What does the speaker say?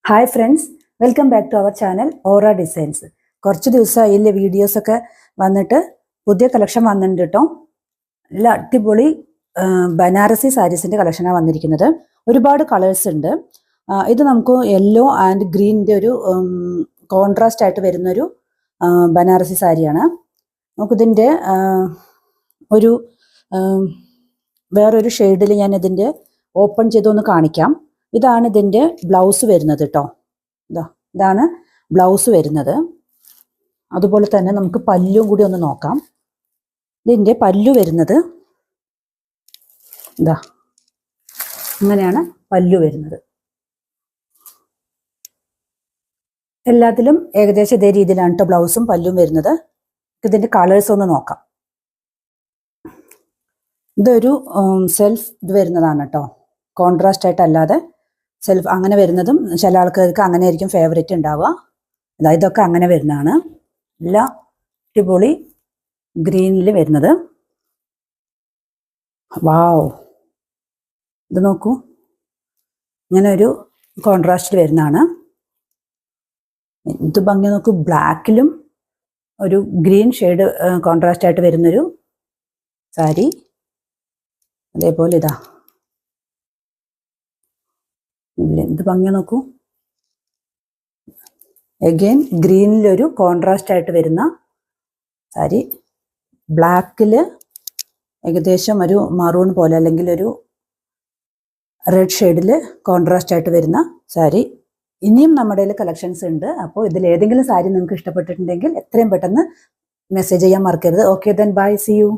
Hi friends, welcome back to our channel Aura Designs. കുറച്ച് ദിവസമായില്ലേ വീഡിയോസൊക്കെ വന്നിട്ട് പുതിയ കളക്ഷൻ വന്നിട്ടുണ്ട് കേട്ടോ. നല്ല അടിപൊളി ബനാറസി സാരീസിൻ്റെ കളക്ഷനാണ് വന്നിരിക്കുന്നത്. ഒരുപാട് കളേഴ്സ് ഉണ്ട്. ഇത് നമുക്ക് യെല്ലോ ആൻഡ് ഗ്രീനിൻ്റെ ഒരു കോൺട്രാസ്റ്റ് ആയിട്ട് വരുന്നൊരു ബനാറസി സാരിയാണ്. നമുക്കിതിൻ്റെ ഒരു വേറൊരു ഷെയ്ഡിൽ ഞാൻ ഇതിൻ്റെ ഓപ്പൺ ചെയ്തൊന്ന് കാണിക്കാം. ഇതാണ് ഇതിൻ്റെ ബ്ലൗസ് വരുന്നത് കേട്ടോ. ഇതാണ് ബ്ലൗസ് വരുന്നത്. അതുപോലെ തന്നെ നമുക്ക് പല്ലും കൂടി ഒന്ന് നോക്കാം. ഇതിൻ്റെ പല്ലു വരുന്നത് ഇങ്ങനെയാണ് പല്ലു വരുന്നത്. എല്ലാത്തിലും ഏകദേശം ഇതേ രീതിയിലാണ് കേട്ടോ ബ്ലൗസും പല്ലും വരുന്നത്. ഇതിൻ്റെ കളേഴ്സ് ഒന്ന് നോക്കാം. ഇതൊരു സെൽഫ് ഇത് വരുന്നതാണ് കേട്ടോ, കോൺട്രാസ്റ്റ് ആയിട്ടല്ലാതെ സെൽഫ് അങ്ങനെ വരുന്നതും ചില ആൾക്കാർക്ക് അങ്ങനെ ആയിരിക്കും ഫേവറേറ്റ് ഉണ്ടാവുക. ഇതൊക്കെ അങ്ങനെ വരുന്നതാണ്. എല്ലാം അടിപൊളി ഗ്രീനിൽ വരുന്നത്. വാവ്, ഇത് നോക്കൂ, ഇങ്ങനെ ഒരു കോൺട്രാസ്റ്റിൽ വരുന്നതാണ്. ഇത് ഭംഗി നോക്കൂ, ബ്ലാക്കിലും ഒരു ഗ്രീൻ ഷെയ്ഡ് കോൺട്രാസ്റ്റ് ആയിട്ട് വരുന്നൊരു സാരി. അതേപോലെ ഇത് ഭംഗി നോക്കൂ, എഗെയിൻ ഗ്രീനിലൊരു കോൺട്രാസ്റ്റ് ആയിട്ട് വരുന്ന സാരി. ബ്ലാക്കിൽ ഏകദേശം ഒരു മറൂൺ പോലെ അല്ലെങ്കിൽ ഒരു റെഡ് ഷെയ്ഡിൽ കോൺട്രാസ്റ്റ് ആയിട്ട് വരുന്ന സാരി. ഇനിയും നമ്മുടെ കയ്യിൽ കളക്ഷൻസ് ഉണ്ട്. അപ്പോൾ ഇതിൽ ഏതെങ്കിലും സാരി നിങ്ങൾക്ക് ഇഷ്ടപ്പെട്ടിട്ടുണ്ടെങ്കിൽ എത്രയും പെട്ടെന്ന് മെസ്സേജ് ചെയ്യാൻ മറക്കരുത്. Okay, then bye, see U.